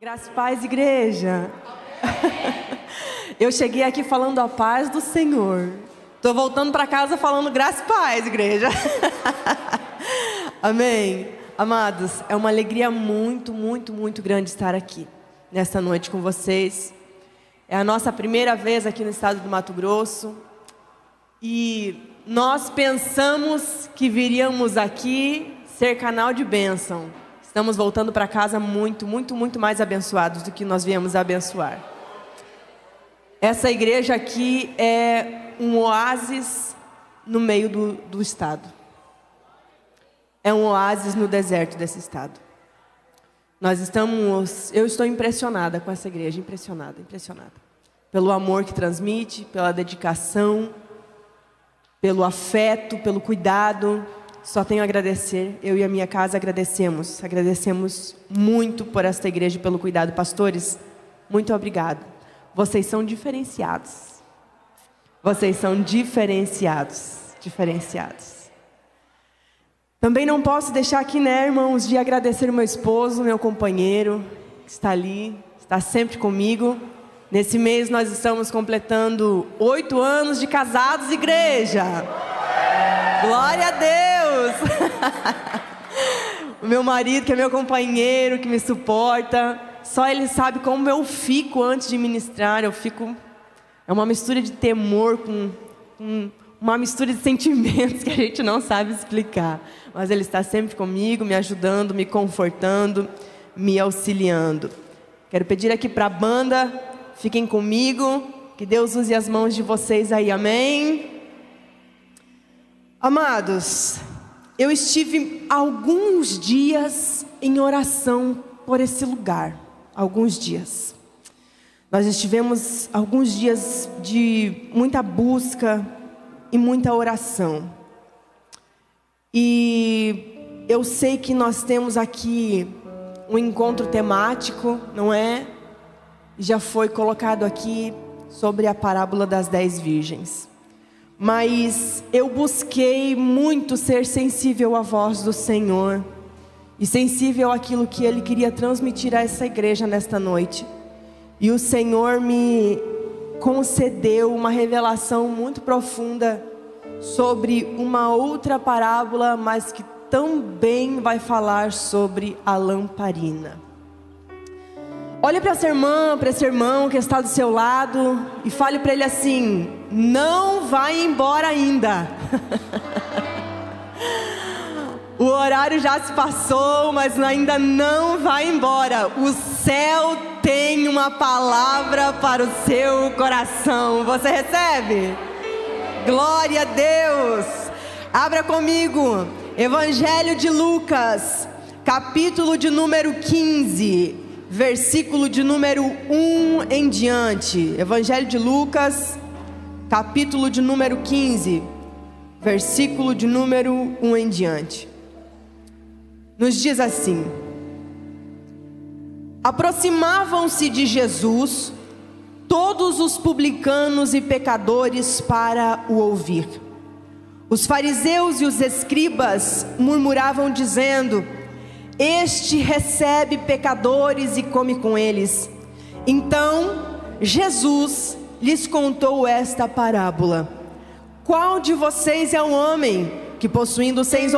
Graça e paz, igreja. Eu cheguei aqui falando a paz do Senhor. Estou voltando para casa falando graça e paz, igreja. Amém. Amados, é uma alegria muito grande estar aqui nesta noite com vocês. É a nossa primeira vez aqui no estado do Mato Grosso. E nós pensamos que viríamos aqui ser canal de bênção. Estamos voltando para casa muito mais abençoados do que nós viemos abençoar. Essa igreja aqui é um oásis no meio do estado. É um oásis no deserto desse estado. Eu estou impressionada com essa igreja, impressionada. Pelo amor que transmite, pela dedicação, pelo afeto, pelo cuidado. Só tenho a agradecer, eu e a minha casa agradecemos muito por esta igreja e pelo cuidado. Pastores, muito obrigado. Vocês são diferenciados. Também não posso deixar aqui, irmãos, de agradecer o meu esposo, meu companheiro, que está ali, está sempre comigo. Nesse mês nós estamos completando 8 anos de casados, igreja. Glória a Deus! O meu marido, que é meu companheiro, que me suporta, só ele sabe como eu fico antes de ministrar. É uma mistura de temor com uma mistura de sentimentos que a gente não sabe explicar. Mas ele está sempre comigo, me ajudando, me confortando, me auxiliando. Quero pedir aqui para a banda, fiquem comigo, que Deus use as mãos de vocês aí, amém? Amados, eu estive alguns dias em oração por esse lugar. Alguns dias. Nós estivemos alguns dias de muita busca e muita oração. E eu sei que nós temos aqui um encontro temático, não é? Já foi colocado aqui sobre a parábola das 10 virgens. Mas eu busquei muito ser sensível à voz do Senhor e sensível àquilo que Ele queria transmitir a essa igreja nesta noite. E o Senhor me concedeu uma revelação muito profunda sobre uma outra parábola, mas que também vai falar sobre a lamparina. Olhe para essa irmã, para esse irmão que está do seu lado e fale para ele assim: não vai embora ainda. O horário já se passou, mas ainda não vai embora. O céu tem uma palavra para o seu coração. Você recebe? Glória a Deus. Abra comigo, Evangelho de Lucas, capítulo de número 15. Versículo de número 1 em diante. Evangelho de Lucas, capítulo de número 15, versículo de número 1 em diante. Nos diz assim: aproximavam-se de Jesus todos os publicanos e pecadores para o ouvir. Os fariseus e os escribas murmuravam dizendo: este recebe pecadores e come com eles. Então Jesus lhes contou esta parábola: qual de vocês é o homem que, possuindo 100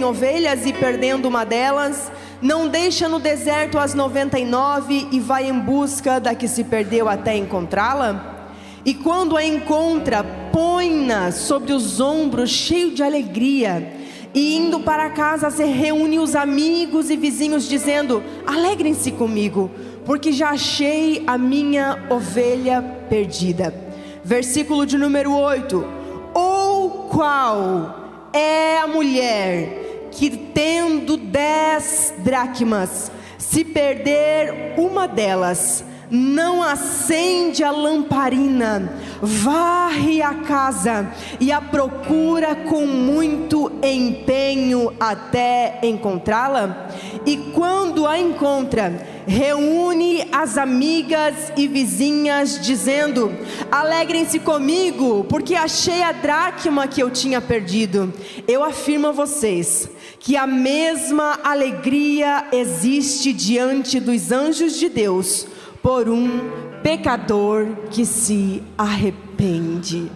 ovelhas e perdendo uma delas, não deixa no deserto as 99 e vai em busca da que se perdeu até encontrá-la? E quando a encontra, põe-na sobre os ombros, cheio de alegria, e indo para casa se reúne os amigos e vizinhos dizendo: alegrem-se comigo, porque já achei a minha ovelha perdida. Versículo de número 8: ou qual é a mulher que, tendo 10 dracmas, se perder uma delas, não acende a lamparina, varre a casa e a procura com muito empenho até encontrá-la? E quando a encontra, reúne as amigas e vizinhas, dizendo: alegrem-se comigo, porque achei a dracma que eu tinha perdido. Eu afirmo a vocês que a mesma alegria existe diante dos anjos de Deus por um pecador que se arrepende.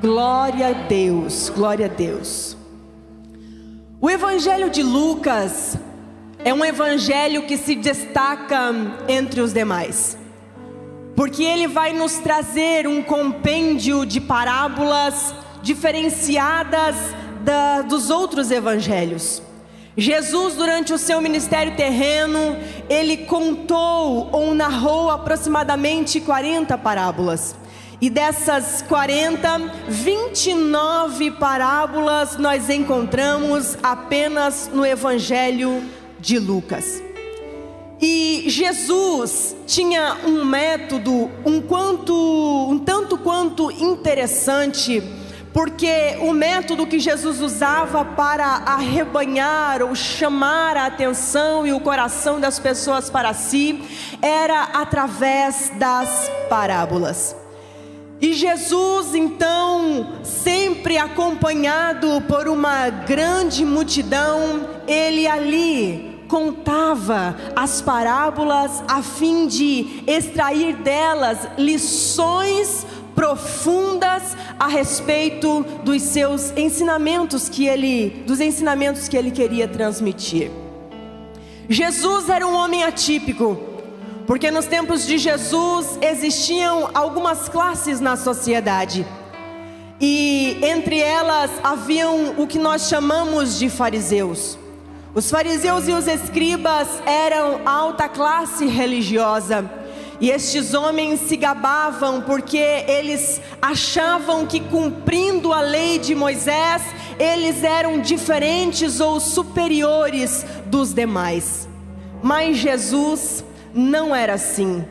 Glória a Deus, glória a Deus. O Evangelho de Lucas é um evangelho que se destaca entre os demais, porque ele vai nos trazer um compêndio de parábolas diferenciadas dos outros evangelhos. Jesus, durante o seu ministério terreno, ele contou ou narrou aproximadamente 40 parábolas. E dessas 40, 29 parábolas nós encontramos apenas no Evangelho de Lucas. E Jesus tinha um método um tanto quanto interessante, porque o método que Jesus usava para arrebanhar ou chamar a atenção e o coração das pessoas para si era através das parábolas. E Jesus, então, sempre acompanhado por uma grande multidão, ele ali contava as parábolas a fim de extrair delas lições profundas a respeito dos seus ensinamentos dos ensinamentos que ele queria transmitir. Jesus era um homem atípico, porque nos tempos de Jesus existiam algumas classes na sociedade, e entre elas haviam o que nós chamamos de fariseus. Os fariseus e os escribas eram alta classe religiosa, e estes homens se gabavam porque eles achavam que, cumprindo a lei de Moisés, eles eram diferentes ou superiores dos demais. Mas Jesus não era assim.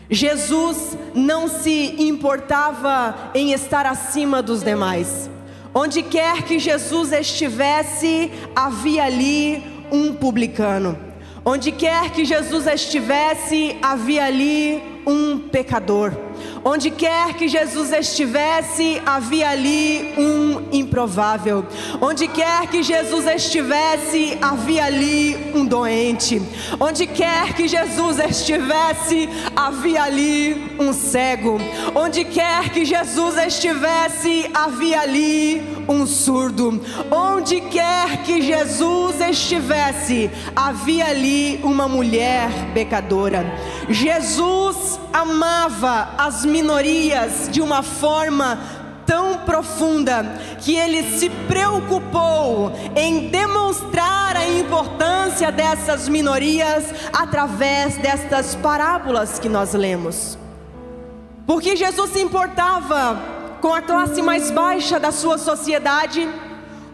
Jesus não se importava em estar acima dos demais. Onde quer que Jesus estivesse, havia ali um publicano. Onde quer que Jesus estivesse, havia ali um pecador. Onde quer que Jesus estivesse, havia ali um improvável. Onde quer que Jesus estivesse, havia ali um doente. Onde quer que Jesus estivesse, havia ali um cego. Onde quer que Jesus estivesse, havia ali um surdo. Onde quer que Jesus estivesse, havia ali uma mulher pecadora. Jesus amava as minorias de uma forma tão profunda que ele se preocupou em demonstrar a importância dessas minorias através destas parábolas que nós lemos. Porque Jesus se importava com a classe mais baixa da sua sociedade,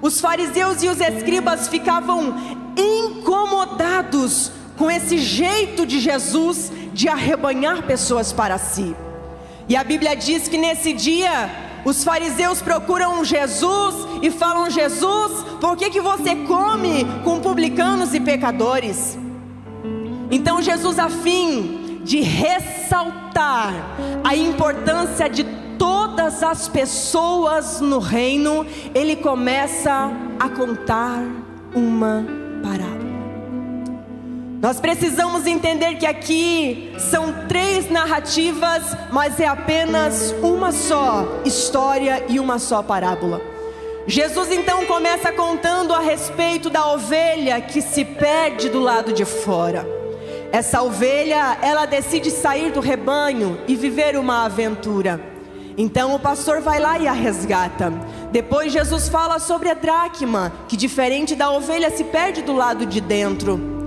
os fariseus e os escribas ficavam incomodados com esse jeito de Jesus de arrebanhar pessoas para si. E a Bíblia diz que nesse dia os fariseus procuram Jesus e falam: Jesus, por que você come com publicanos e pecadores? Então Jesus, a fim de ressaltar a importância de todas as pessoas no reino, ele começa a contar uma parábola. Nós precisamos entender que aqui são 3 narrativas, mas é apenas uma só história e uma só parábola. Jesus então começa contando a respeito da ovelha que se perde do lado de fora. Essa ovelha, ela decide sair do rebanho e viver uma aventura. Então o pastor vai lá e a resgata. Depois Jesus fala sobre a dracma, que diferente da ovelha se perde do lado de dentro.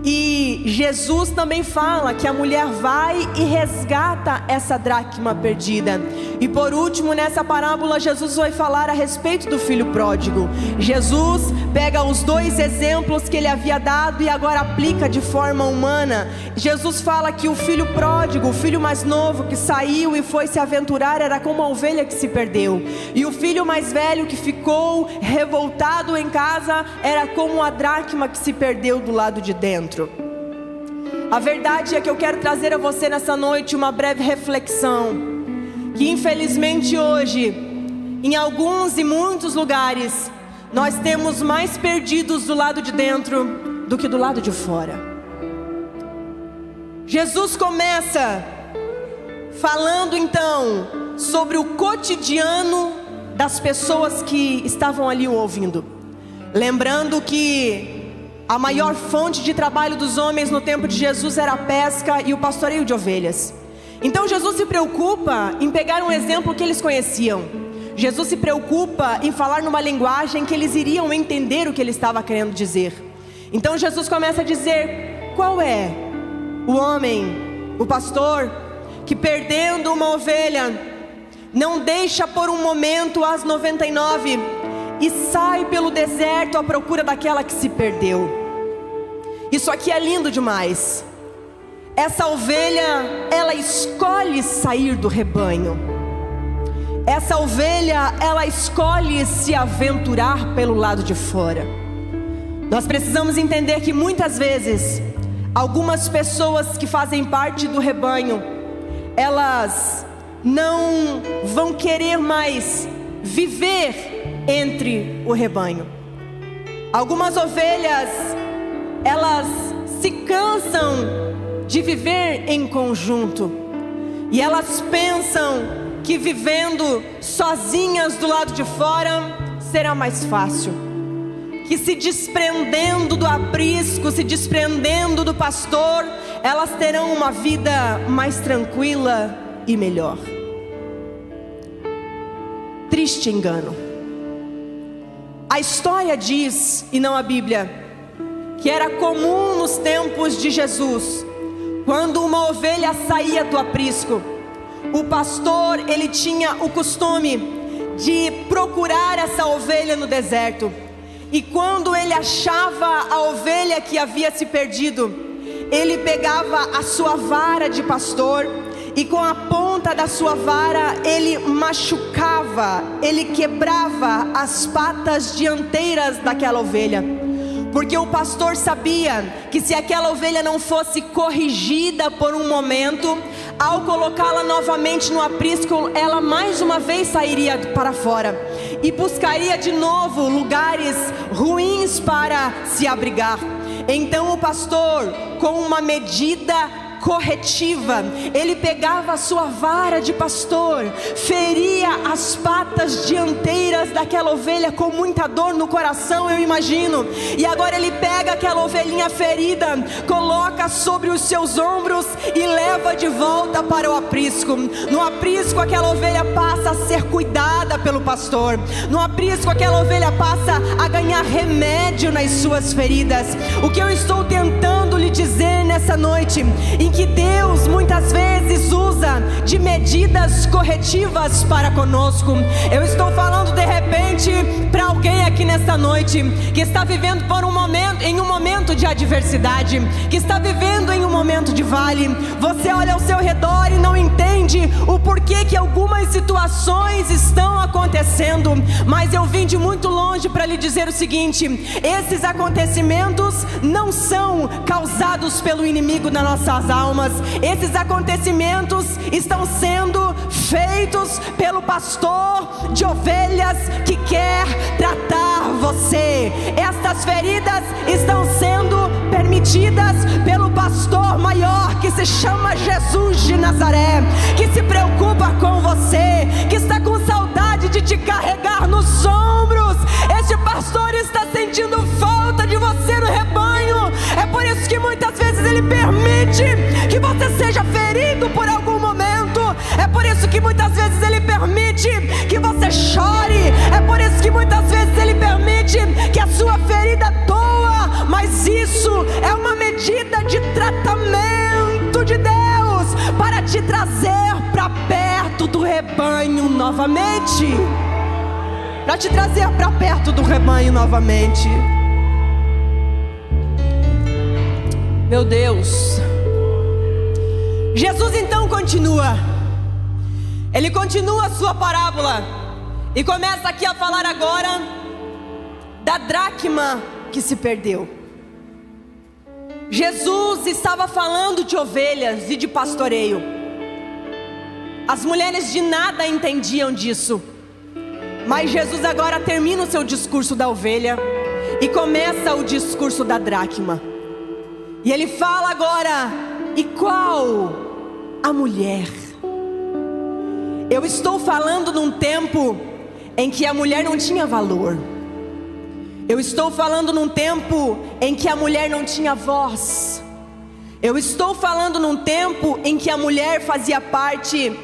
E Jesus também fala que a mulher vai e resgata essa dracma perdida. E por último, nessa parábola, Jesus vai falar a respeito do filho pródigo. Jesus pega os 2 exemplos que ele havia dado e agora aplica de forma humana. Jesus fala que o filho pródigo, o filho mais novo que saiu e foi se aventurar, era como uma ovelha que se perdeu. E o filho mais velho que ficou revoltado em casa era como a dracma que se perdeu do lado de dentro. A verdade é que eu quero trazer a você nessa noite uma breve reflexão, que infelizmente hoje, em alguns e muitos lugares, nós temos mais perdidos do lado de dentro do que do lado de fora. Jesus começa falando então sobre o cotidiano das pessoas que estavam ali o ouvindo. Lembrando que a maior fonte de trabalho dos homens no tempo de Jesus era a pesca e o pastoreio de ovelhas. Então Jesus se preocupa em pegar um exemplo que eles conheciam. Jesus se preocupa em falar numa linguagem que eles iriam entender o que ele estava querendo dizer. Então Jesus começa a dizer: qual é o homem, o pastor, que perdendo uma ovelha, não deixa por um momento as 99 e sai pelo deserto à procura daquela que se perdeu? Isso aqui é lindo demais. Essa ovelha, ela escolhe sair do rebanho. Essa ovelha, ela escolhe se aventurar pelo lado de fora. Nós precisamos entender que muitas vezes, algumas pessoas que fazem parte do rebanho, elas não vão querer mais viver entre o rebanho. Algumas ovelhas, elas se cansam de viver em conjunto, e elas pensam que vivendo sozinhas do lado de fora será mais fácil, que se desprendendo do aprisco, se desprendendo do pastor, elas terão uma vida mais tranquila e melhor. Triste engano. A história diz, e não a Bíblia, que era comum nos tempos de Jesus, quando uma ovelha saía do aprisco, o pastor, ele tinha o costume de procurar essa ovelha no deserto. E quando ele achava a ovelha que havia se perdido, ele pegava a sua vara de pastor e com a ponta da sua vara ele machucava, ele quebrava as patas dianteiras daquela ovelha. Porque o pastor sabia que se aquela ovelha não fosse corrigida por um momento, ao colocá-la novamente no aprisco, ela mais uma vez sairia para fora e buscaria de novo lugares ruins para se abrigar. Então o pastor, com uma medida corretiva, ele pegava a sua vara de pastor, feria as patas dianteiras daquela ovelha com muita dor no coração, eu imagino. E agora ele pega aquela ovelhinha ferida, coloca sobre os seus ombros e leva de volta para o aprisco. No aprisco aquela ovelha passa a ser cuidada pelo pastor. No aprisco aquela ovelha passa a ganhar remédio nas suas feridas. O que eu estou tentando lhe dizer nessa noite, em que Deus muitas vezes usa de medidas corretivas para conosco. Eu estou falando de repente para alguém aqui nesta noite que está vivendo em um momento de adversidade, que está vivendo em um momento de vale. Você olha ao seu redor e não entende o porquê que algumas situações estão acontecendo, mas eu vim de muito longe para lhe dizer o seguinte: esses acontecimentos não são causados pelo inimigo nas nossas almas. Esses acontecimentos estão sendo feitos pelo pastor de ovelhas que quer tratar você. Estas feridas estão sendo permitidas pelo pastor maior, que se chama Jesus de Nazaré, que se preocupa com você, que está com saudade de te carregar nos ombros. Este pastor está sentindo falta de você no rebanho. É por isso que muitas vezes ele permite que você seja ferido por algum momento. É por isso que muitas vezes ele permite que você chore. É por isso que muitas vezes ele permite que a sua ferida doa. Mas isso é uma medida de tratamento de Deus para te trazer para perto do rebanho novamente. Para te trazer para perto do rebanho novamente. Meu Deus. Jesus então continua. Ele continua a sua parábola e começa aqui a falar agora da dracma que se perdeu. Jesus estava falando de ovelhas e de pastoreio. As mulheres de nada entendiam disso. Mas Jesus agora termina o seu discurso da ovelha e começa o discurso da dracma. E ele fala agora: e qual a mulher? Eu estou falando num tempo em que a mulher não tinha valor. Eu estou falando num tempo em que a mulher não tinha voz. Eu estou falando num tempo em que a mulher fazia parte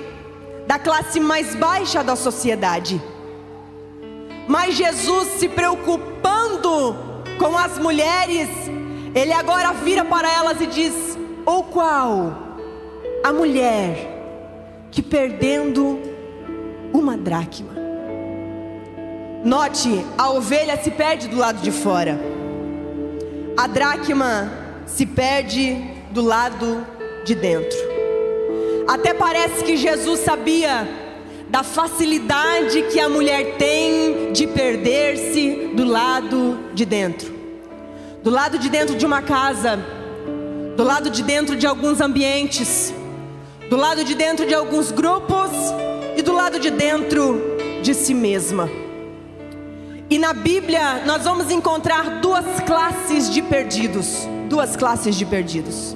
da classe mais baixa da sociedade. Mas Jesus, se preocupando com as mulheres, ele agora vira para elas e diz: ou qual a mulher que perdendo uma dracma? Note, a ovelha se perde do lado de fora, a dracma se perde do lado de dentro. Até parece que Jesus sabia da facilidade que a mulher tem de perder-se do lado de dentro. Do lado de dentro de uma casa, do lado de dentro de alguns ambientes, do lado de dentro de alguns grupos e do lado de dentro de si mesma. E na Bíblia nós vamos encontrar duas classes de perdidos. Duas classes de perdidos.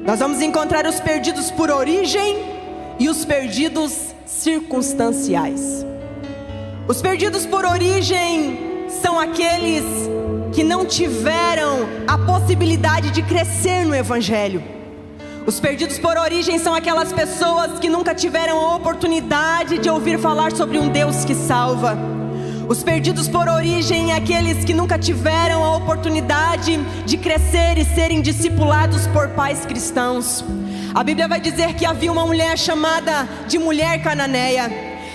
Nós vamos encontrar os perdidos por origem e os perdidos circunstanciais. Os perdidos por origem são aqueles que não tiveram a possibilidade de crescer no Evangelho. Os perdidos por origem são aquelas pessoas que nunca tiveram a oportunidade de ouvir falar sobre um Deus que salva. Os perdidos por origem, aqueles que nunca tiveram a oportunidade de crescer e serem discipulados por pais cristãos. A Bíblia vai dizer que havia uma mulher chamada de mulher cananeia.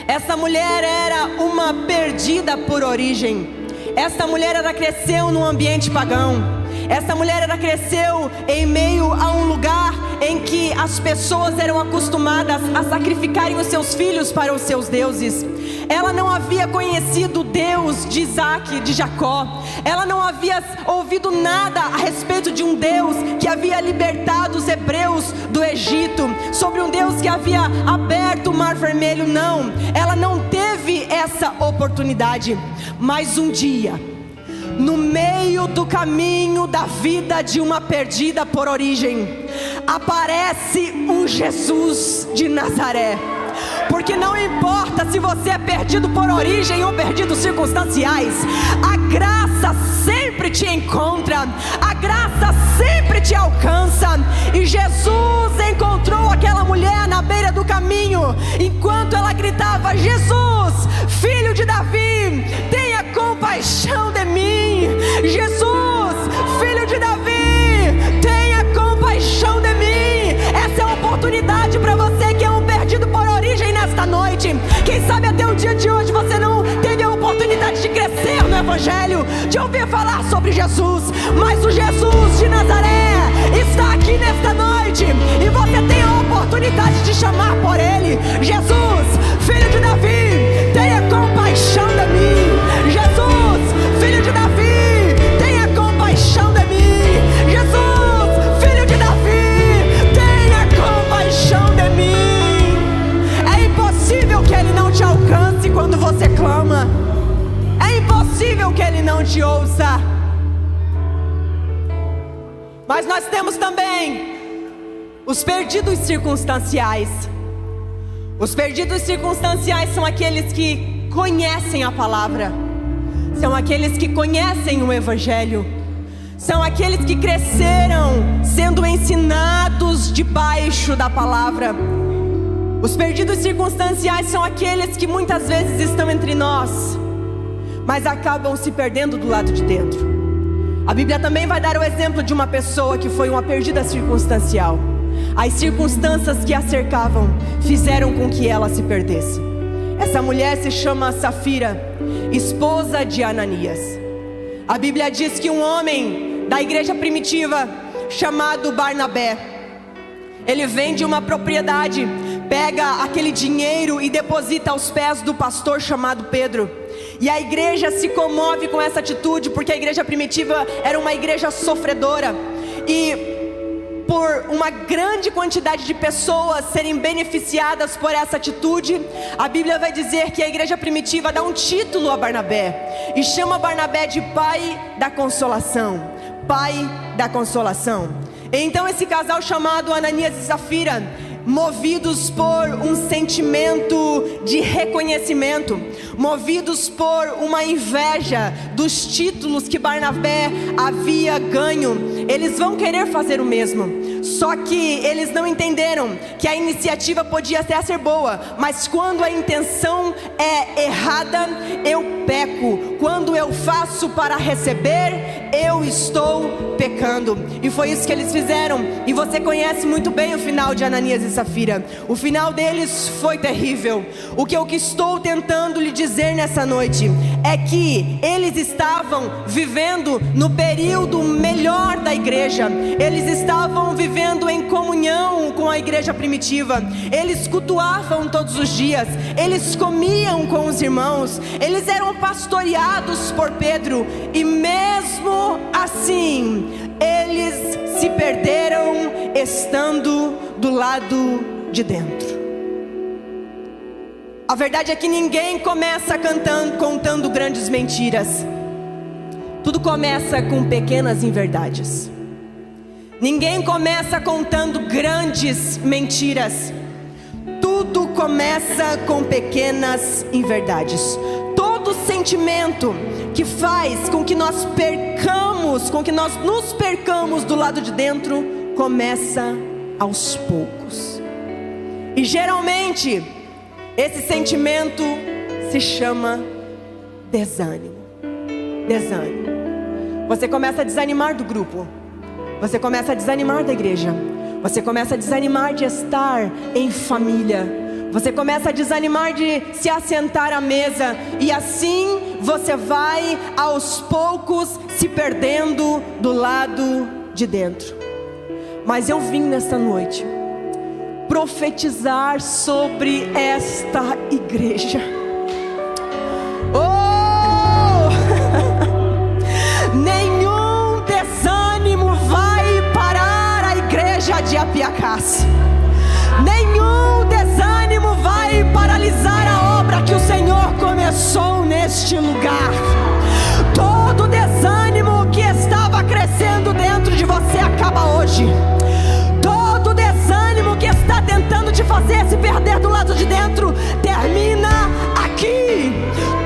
Essa mulher era uma perdida por origem. Essa mulher ela cresceu num ambiente pagão. Essa mulher ela cresceu em meio a um lugar em que as pessoas eram acostumadas a sacrificarem os seus filhos para os seus deuses. Ela não havia conhecido o Deus de Isaac, de Jacó. Ela não havia ouvido nada a respeito de um Deus que havia libertado os hebreus do Egito, sobre um Deus que havia aberto o Mar Vermelho. Não, ela não teve essa oportunidade. Mas um dia, no meio do caminho da vida de uma perdida por origem, aparece um Jesus de Nazaré. Porque não importa se você é perdido por origem ou perdido circunstanciais, a graça sempre te encontra, a graça sempre te alcança. E Jesus encontrou aquela mulher na beira do caminho, enquanto ela gritava: Jesus, filho de Davi, tenha compaixão de mim. Jesus, filho de Davi, tenha compaixão de mim. Essa é a oportunidade para você que é um perdido por origem nesta noite. Quem sabe até o dia de hoje você não teve a oportunidade de crescer no Evangelho, de ouvir falar sobre Jesus. Mas o Jesus de Nazaré está aqui nesta noite e você tem a oportunidade de chamar por Ele: Jesus, filho de Davi, tenha compaixão de mim. Jesus, filho de Davi, tenha compaixão de mim. Jesus, filho de Davi, tenha compaixão de mim. É impossível que Ele não te alcance quando você clama. É impossível que Ele não te ouça. Mas nós temos também os perdidos circunstanciais. Os perdidos circunstanciais são aqueles que conhecem a palavra, são aqueles que conhecem o Evangelho, são aqueles que cresceram sendo ensinados debaixo da palavra. Os perdidos circunstanciais são aqueles que muitas vezes estão entre nós, mas acabam se perdendo do lado de dentro. A Bíblia também vai dar o exemplo de uma pessoa que foi uma perdida circunstancial. As circunstâncias que a cercavam fizeram com que ela se perdesse. Essa mulher se chama Safira, esposa de Ananias. A Bíblia diz que um homem da igreja primitiva chamado Barnabé, ele vende uma propriedade, pega aquele dinheiro e deposita aos pés do pastor chamado Pedro. E a igreja se comove com essa atitude, porque a igreja primitiva era uma igreja sofredora. e por uma grande quantidade de pessoas serem beneficiadas por essa atitude, a Bíblia vai dizer que a igreja primitiva dá um título a Barnabé e chama Barnabé de pai da consolação. Pai da consolação. Então esse casal chamado Ananias e Safira, movidos por um sentimento de reconhecimento, movidos por uma inveja dos títulos que Barnabé havia ganho, eles vão querer fazer o mesmo. Só que eles não entenderam que a iniciativa podia até ser boa, mas quando a intenção é errada, eu peco. Quando eu faço para receber, eu estou pecando. E foi isso que eles fizeram. E você conhece muito bem o final de Ananias e Safira. O final deles foi terrível. O que eu estou tentando lhe dizer nessa noite é que eles estavam vivendo no período melhor da igreja. Eles estavam vivendo em comunhão com a igreja primitiva. Eles cultuavam todos os dias. Eles comiam com os irmãos. Eles eram pastoreados por Pedro. E mesmo assim, eles se perderam estando do lado de dentro. A verdade é que ninguém começa contando grandes mentiras. Tudo começa com pequenas inverdades. Ninguém começa contando grandes mentiras. Tudo começa com pequenas inverdades. Todo sentimento que faz com que nós percamos, com que nós nos percamos do lado de dentro, começa aos poucos. E geralmente esse sentimento se chama desânimo. Desânimo. Você começa a desanimar do grupo. Você começa a desanimar da igreja. Você começa a desanimar de estar em família. Você começa a desanimar de se assentar à mesa. E assim você vai aos poucos se perdendo do lado de dentro. Mas eu vim nesta noite profetizar sobre esta igreja. Nenhum desânimo vai parar a igreja de Apiacás. Nenhum desânimo vai paralisar a obra que o Senhor começou neste lugar. Todo desânimo que estava crescendo dentro de você acaba hoje. Todo desânimo que está tentando te fazer se perder do lado de dentro termina aqui.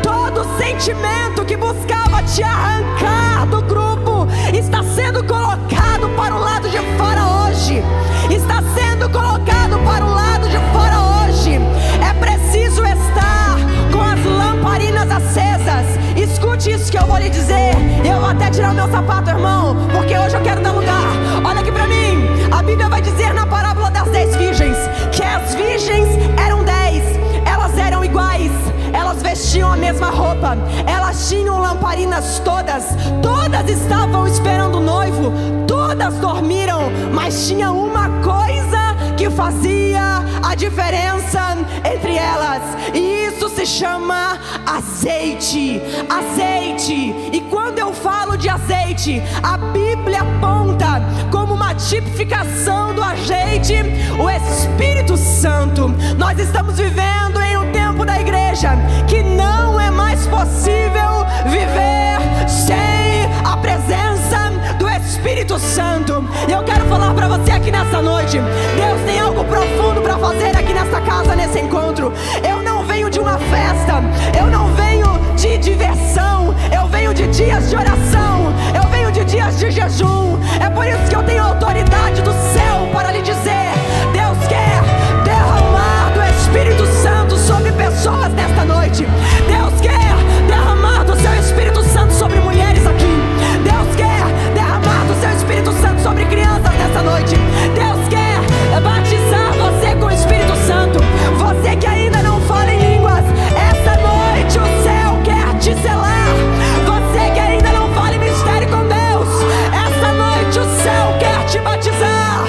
Todo sentimento que buscava te arrancar do grupo está sendo colocado para o lado de fora hoje. Está sendo colocado para o lado de fora hoje. É preciso estar com as lamparinas acesas. Escute isso que eu vou lhe dizer. Eu vou até tirar o meu sapato, irmão, porque hoje eu quero dar lugar. Olha aqui pra mim. A Bíblia vai dizer na parábola das 10 virgens que as virgens eram 10. Elas eram iguais. Elas vestiam a mesma roupa. Elas tinham lamparinas todas. Todas estavam esperando o noivo. Todas dormiram. Mas tinha uma coisa que fazia a diferença entre elas. E isso se chama azeite. Azeite. E quando eu falo de azeite, a Bíblia aponta como uma tipificação do azeite o Espírito Santo. Nós estamos vivendo em um tempo da igreja que não é mais possível viver sem a presença do Espírito Santo. E eu quero falar para você aqui nessa noite: Deus tem algo profundo para fazer aqui nessa casa, nesse encontro. Eu não venho de uma festa, eu não venho de diversão, eu venho de dias de oração, eu venho de dias de jejum. É por isso que eu tenho autoridade do céu para lhe dizer: Deus quer derramar do Espírito Santo sobre pessoas nesta noite. Deus quer derramar do seu Espírito Santo sobre mulheres aqui. Deus quer derramar do seu Espírito Santo sobre crianças nessa noite. Deus quer batizar você com o Espírito Santo. Você que ainda não fala em línguas, essa noite o céu quer te selar. Você que ainda não fala em mistério com Deus, essa noite o céu quer te batizar.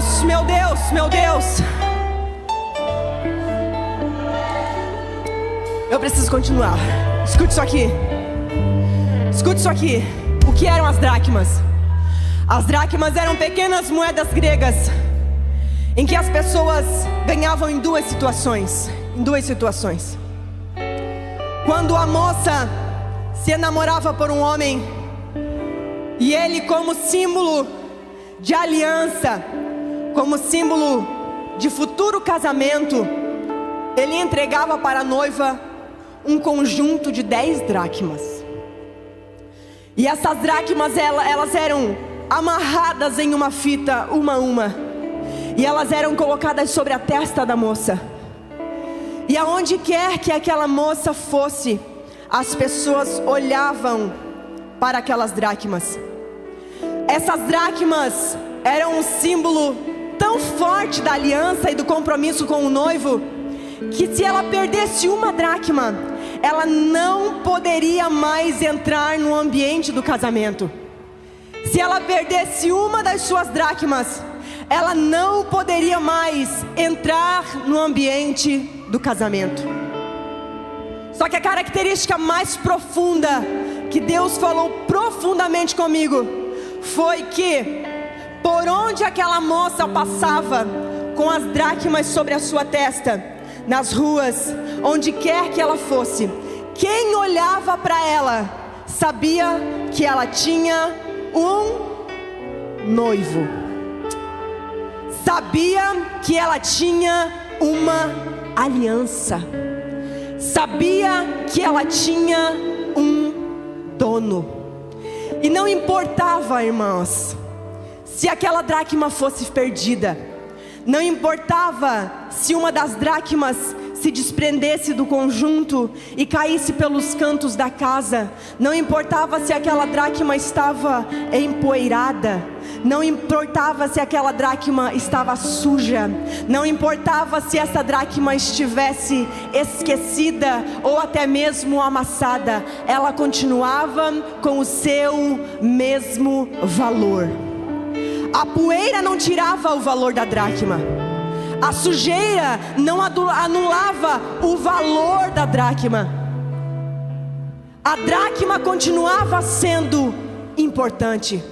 Deus, meu Deus, meu Deus. Eu preciso continuar. Escute isso aqui. Escute isso aqui. O que eram as dracmas? As dracmas eram pequenas moedas gregas em que as pessoas ganhavam em duas situações. Quando a moça se enamorava por um homem e ele, como símbolo de aliança, como símbolo de futuro casamento, ele entregava para a noiva um conjunto de 10 dracmas. E essas dracmas, elas eram amarradas em uma fita, uma a uma, e elas eram colocadas sobre a testa da moça. E aonde quer que aquela moça fosse, as pessoas olhavam para aquelas dracmas. Essas dracmas eram um símbolo tão forte da aliança e do compromisso com o noivo, que se ela perdesse uma dracma, ela não poderia mais entrar no ambiente do casamento. Se ela perdesse uma das suas dracmas, ela não poderia mais entrar no ambiente do casamento. Só que a característica mais profunda que Deus falou profundamente comigo foi que por onde aquela moça passava com as dracmas sobre a sua testa, nas ruas, onde quer que ela fosse, quem olhava para ela sabia que ela tinha um noivo, sabia que ela tinha uma aliança, sabia que ela tinha um dono. E não importava, irmãos, se aquela dracma fosse perdida, não importava se uma das dracmas se desprendesse do conjunto e caísse pelos cantos da casa, não importava se aquela dracma estava empoeirada, não importava se aquela dracma estava suja, não importava se essa dracma estivesse esquecida ou até mesmo amassada, ela continuava com o seu mesmo valor. A poeira não tirava o valor da dracma, a sujeira não anulava o valor da dracma. A dracma continuava sendo importante.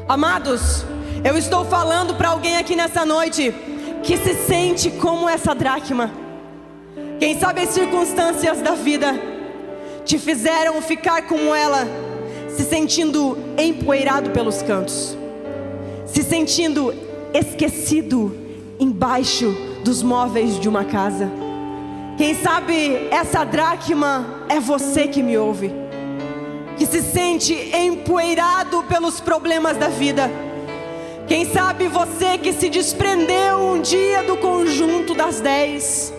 Amados, eu estou falando para alguém aqui nessa noite que se sente como essa dracma. Quem sabe as circunstâncias da vida te fizeram ficar como ela, se sentindo empoeirado pelos cantos, se sentindo esquecido embaixo dos móveis de uma casa. Quem sabe essa dracma é você que me ouve, que se sente empoeirado pelos problemas da vida. Quem sabe você que se desprendeu um dia do conjunto das 10.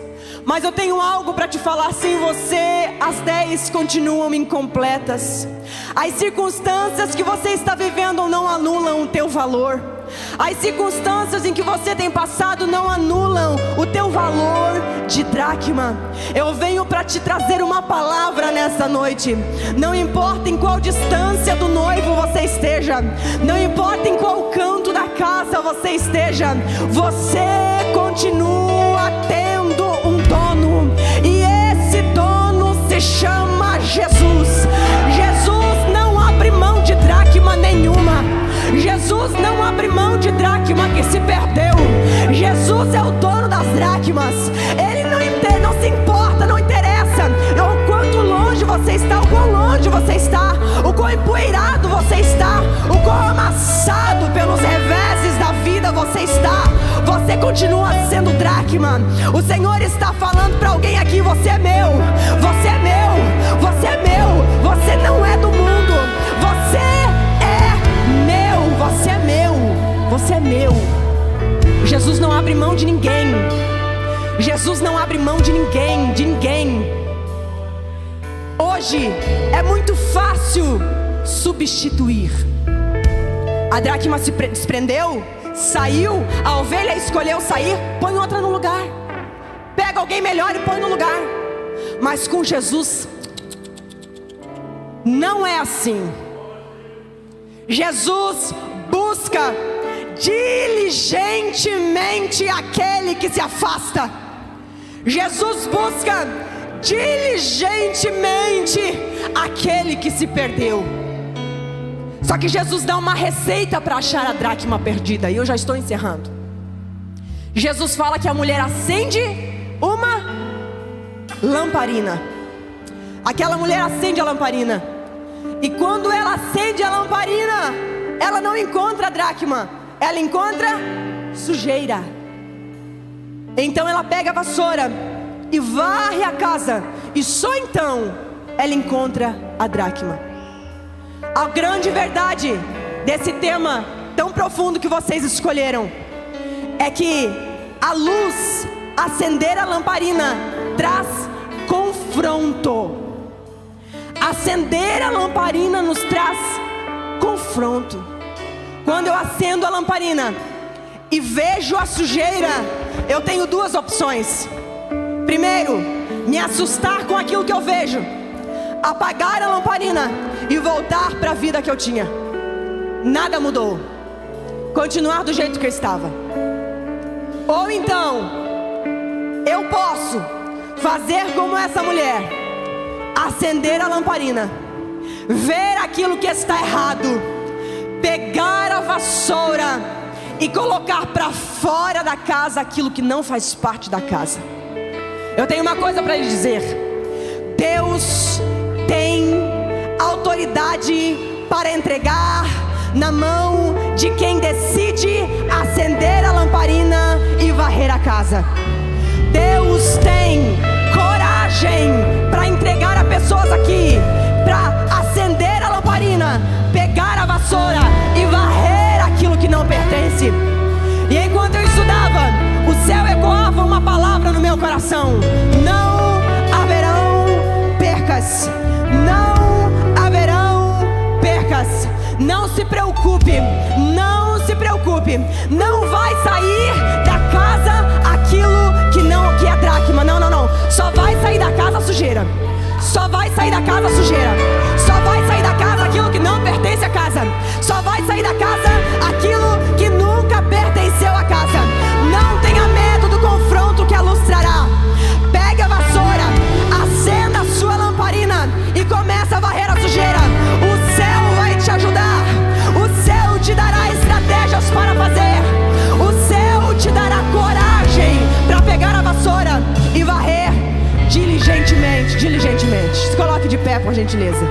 Mas eu tenho algo para te falar, sem você as 10 continuam incompletas. As circunstâncias que você está vivendo não anulam o teu valor. As circunstâncias em que você tem passado não anulam o teu valor de dracma. Eu venho para te trazer uma palavra nessa noite. Não importa em qual distância do noivo você esteja, não importa em qual canto da casa você esteja, você continua tendo um dono, e esse dono se chama Jesus. Jesus não abre mão de dracma nenhuma. Jesus não abre mão de dracma que se perdeu. Jesus é o dono das dracmas. Ele não se importa, não interessa o quanto longe você está, o quão longe você está, o quão empoeirado você está, o quão amassado pelos reveses da vida você está. Você continua sendo dracma. O Senhor está falando para alguém aqui: você é meu, você é meu, você é meu. Você não é do mundo, você é meu, você é meu, você é meu. Jesus não abre mão de ninguém. Jesus não abre mão de ninguém, de ninguém. Hoje é muito fácil substituir. A dracma se desprendeu, saiu, a ovelha escolheu sair, põe outra no lugar. Pega alguém melhor e põe no lugar. Mas com Jesus não é assim. Jesus busca diligentemente aquele que se afasta. Jesus busca diligentemente aquele que se perdeu. Só que Jesus dá uma receita para achar a dracma perdida, e eu já estou encerrando. Jesus fala que a mulher acende uma lamparina. Aquela mulher acende a lamparina, e quando ela acende a lamparina, ela não encontra a dracma, ela encontra sujeira. Então ela pega a vassoura e varre a casa, e só então ela encontra a dracma. A grande verdade desse tema tão profundo que vocês escolheram é que a luz, acender a lamparina, traz confronto. Acender a lamparina nos traz confronto. Quando eu acendo a lamparina e vejo a sujeira, eu tenho duas opções. Primeiro, me assustar com aquilo que eu vejo, apagar a lamparina e voltar para a vida que eu tinha. Nada mudou, continuar do jeito que eu estava. Ou então, eu posso fazer como essa mulher, acender a lamparina, ver aquilo que está errado, pegar a vassoura e colocar para fora da casa aquilo que não faz parte da casa. Eu tenho uma coisa para lhe dizer: Deus tem autoridade para entregar na mão de quem decide acender a lamparina e varrer a casa. Deus tem coragem para entregar a pessoas aqui, para acender a lamparina, pegar a vassoura e varrer aquilo que não pertence. E enquanto eu estudava, o céu ecoava uma palavra no meu coração: não haverão percas. Não haverão percas. Não se preocupe, não se preocupe. Não vai sair da casa aquilo que é dracma. Não, não, não. Só vai sair da casa a sujeira. Só vai sair da casa a sujeira. Só vai sair da casa aquilo que não pertence à casa. Só vai sair da casa aquilo que nunca pertenceu à casa. Não tenha medo do confronto que a luz trará. Pegue a vassoura, acenda a sua lamparina e começa a varrer a sujeira. O céu vai te ajudar. O céu te dará estratégias para fazer. O céu te dará coragem para pegar a vassoura e varrer diligentemente, diligentemente. Se coloque de pé, por gentileza.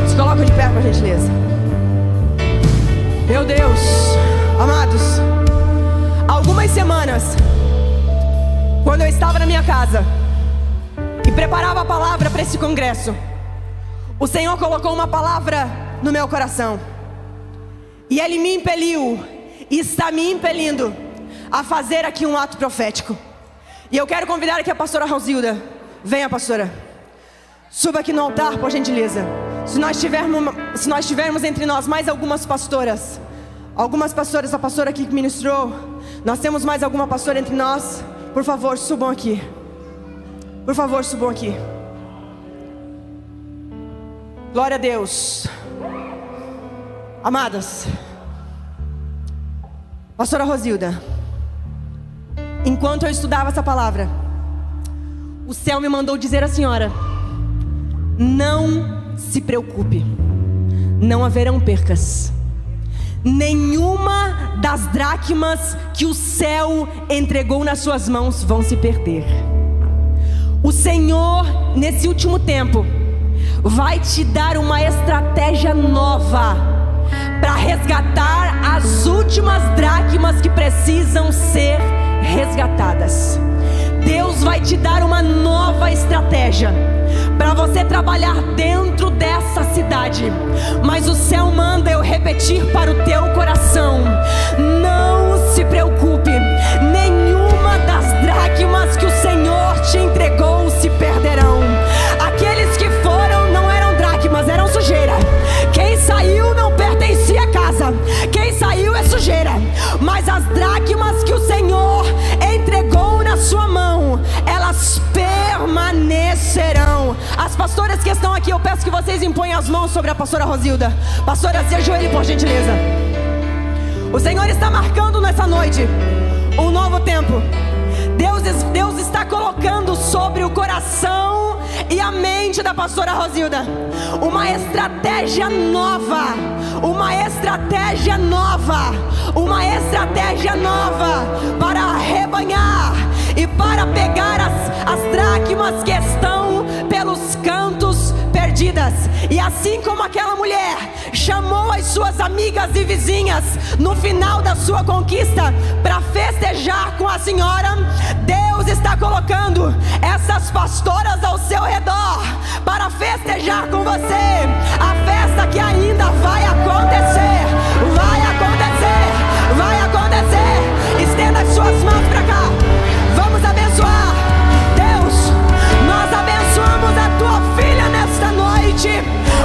Se coloque de pé, por gentileza. Meu Deus, amados, algumas semanas, quando eu estava na minha casa e preparava a palavra para esse congresso, o Senhor colocou uma palavra no meu coração, e Ele me impeliu e está me impelindo a fazer aqui um ato profético. E eu quero convidar aqui a pastora Rosilda. Venha, pastora, suba aqui no altar, por gentileza. Se nós tivermos entre nós mais algumas pastoras, a pastora aqui que ministrou, nós temos mais alguma pastora entre nós, por favor, subam aqui. Por favor, subam aqui. Glória a Deus. Amadas, pastora Rosilda, enquanto eu estudava essa palavra, o céu me mandou dizer à senhora: não se preocupe, não haverão percas. Nenhuma das dracmas que o céu entregou nas suas mãos vão se perder. O Senhor, nesse último tempo, vai te dar uma estratégia nova para resgatar as últimas dracmas que precisam ser resgatadas. Deus vai te dar uma nova estratégia para você trabalhar dentro dessa cidade. Mas o céu manda eu repetir para o teu coração: não se preocupe, nenhuma das dracmas que o Senhor te entregou se perderão. Aqueles que foram não eram dracmas, eram sujeira. Quem saiu não pertencia à casa, quem saiu é sujeira. Mas as dracmas que o Senhor entregou na sua mão, elas permanecerão. As pastoras que estão aqui, eu peço que vocês imponham as mãos sobre a pastora Rosilda. Pastora, se ajoelhe, por gentileza. O Senhor está marcando nessa noite um novo tempo. Deus está colocando sobre o coração e a mente da pastora Rosilda uma estratégia nova, uma estratégia nova, uma estratégia nova para arrebanhar e para pegar as dracmas que estão pelos cantos perdidas. E assim como aquela mulher chamou as suas amigas e vizinhas no final da sua conquista para festejar com a senhora, Deus está colocando essas pastoras ao seu redor para festejar com você a festa que ainda vai acontecer. Vai acontecer, vai acontecer. Estenda as suas mãos para cá. Vamos abençoar. Deus, nós abençoamos a tua filha nesta noite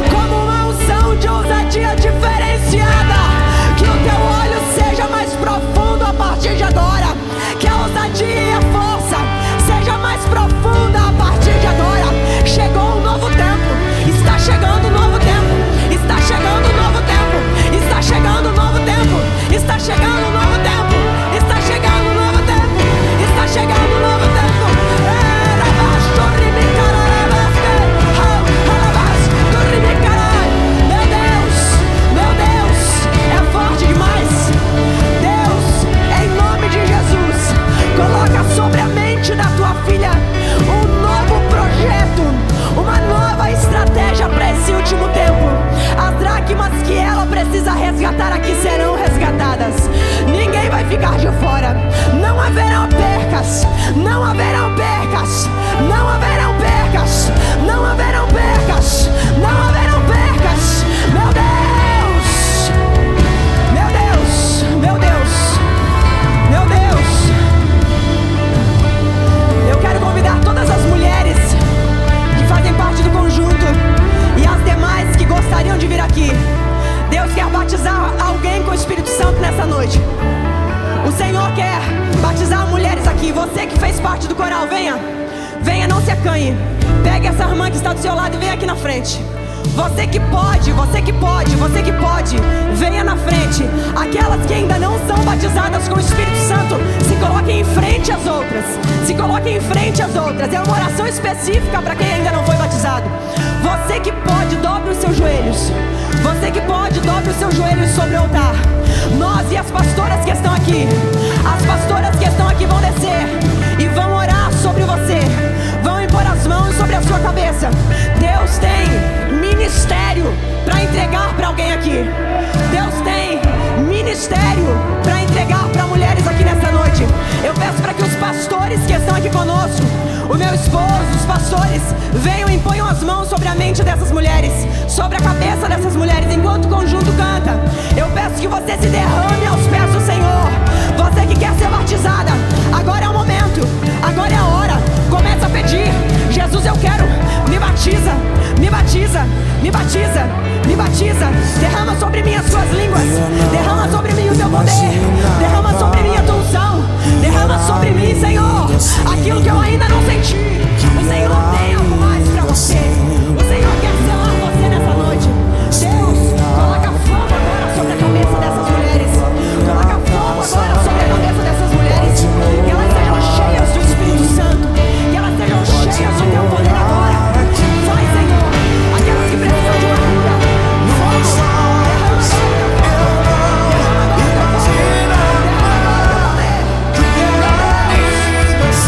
como uma unção de ousadia diferenciada. Que o teu olho seja mais profundo a partir de agora. Que a ousadia e a força seja mais profunda a partir de agora. Chegou um novo tempo. Está chegando um novo tempo. Está chegando um novo tempo. Está chegando um novo tempo. Está chegando um novo tempo. Está chegando um novo tempo. Está chegando um novo tempo. Meu Deus, é forte demais. Deus, em nome de Jesus, coloca sobre a mente da tua filha um novo projeto, uma nova estratégia para esse último tempo. As dracmas que ela precisa resgatar aqui serão resgatadas. Ninguém vai ficar de fora. Não haverão percas. Não haverão percas. Não haverão percas. Não haverão percas. Não haverão percas. Meu Deus. Meu Deus. Meu Deus. Meu Deus. Eu quero convidar todas as mulheres que fazem parte do conjunto e as demais que gostariam de vir aqui. Deus quer batizar alguém com o Espírito Santo nessa noite. O Senhor quer batizar mulheres aqui. Você que fez parte do coral, venha. Venha, não se acanhe. Pegue essa irmã que está do seu lado e venha aqui na frente. Você que pode, você que pode, você que pode, venha na frente. Aquelas que ainda não são batizadas com o Espírito Santo, se coloquem em frente às outras. Se coloquem em frente às outras. É uma oração específica para quem ainda não foi batizado. Você que pode, dobre os seus joelhos. Você que pode, dobre os seus joelhos sobre o altar. Nós e as pastoras que estão aqui, as pastoras que estão aqui vão descer e vão orar sobre você. Vão impor as mãos sobre a sua cabeça. Deus tem ministério para entregar para alguém aqui. Deus tem ministério para entregar para mulheres aqui nessa noite. Eu peço para que os pastores que estão aqui conosco, o meu esposo, os pastores, venham e ponham as mãos sobre a mente dessas mulheres, sobre a cabeça dessas mulheres, enquanto o conjunto canta. Eu peço que você se derrame aos pés do Senhor. Você que quer ser batizada, agora é o momento, agora é a hora. Começa a pedir: Jesus, eu quero, me batiza, me batiza, me batiza, me batiza. Derrama sobre mim as suas línguas, derrama sobre mim o teu poder, derrama sobre mim a tua unção, derrama sobre mim, Senhor, aquilo que eu ainda não senti. O Senhor tem algo mais para você. O Senhor quer selar você nessa noite. Deus, coloca fogo agora sobre a cabeça dessas mulheres. Coloca fogo agora sobre a cabeça dessas mulheres. Que elas sejam cheias do Espírito Santo, que elas sejam cheias do teu poder agora. Vai, Senhor, aquelas que precisam de uma cura. Fogo, derrama agora o teu fogo. Derrama agora o teu poder. Derrama agora o teu poder.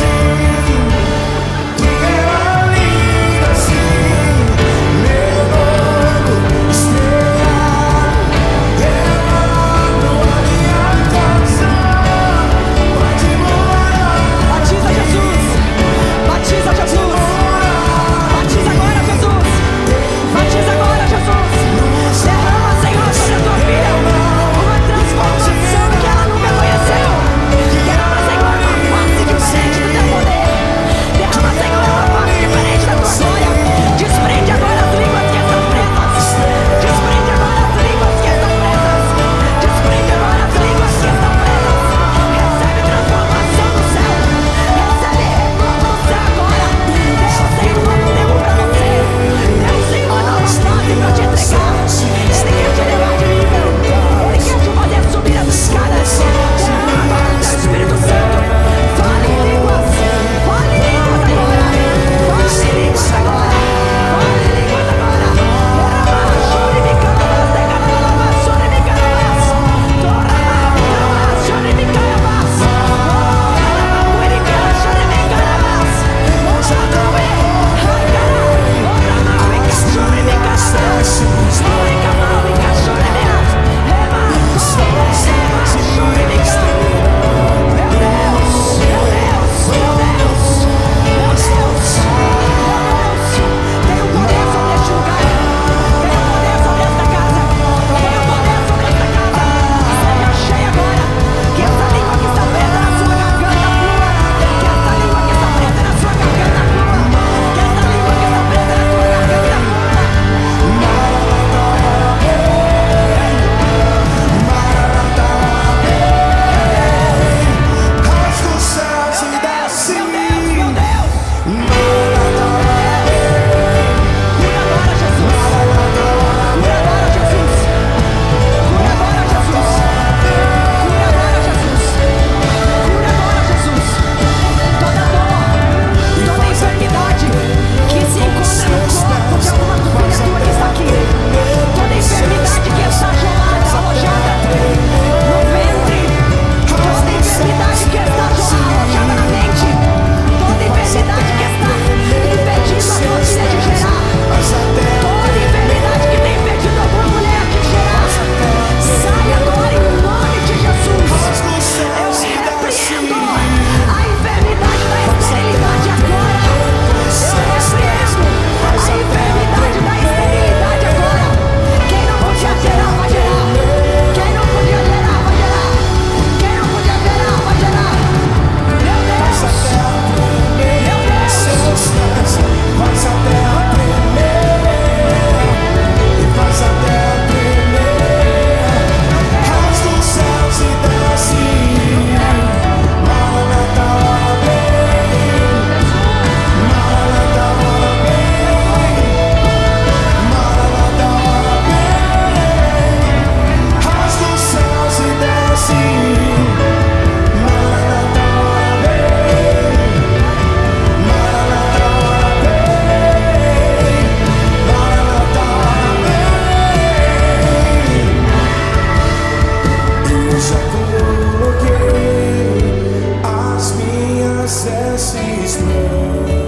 access is closed.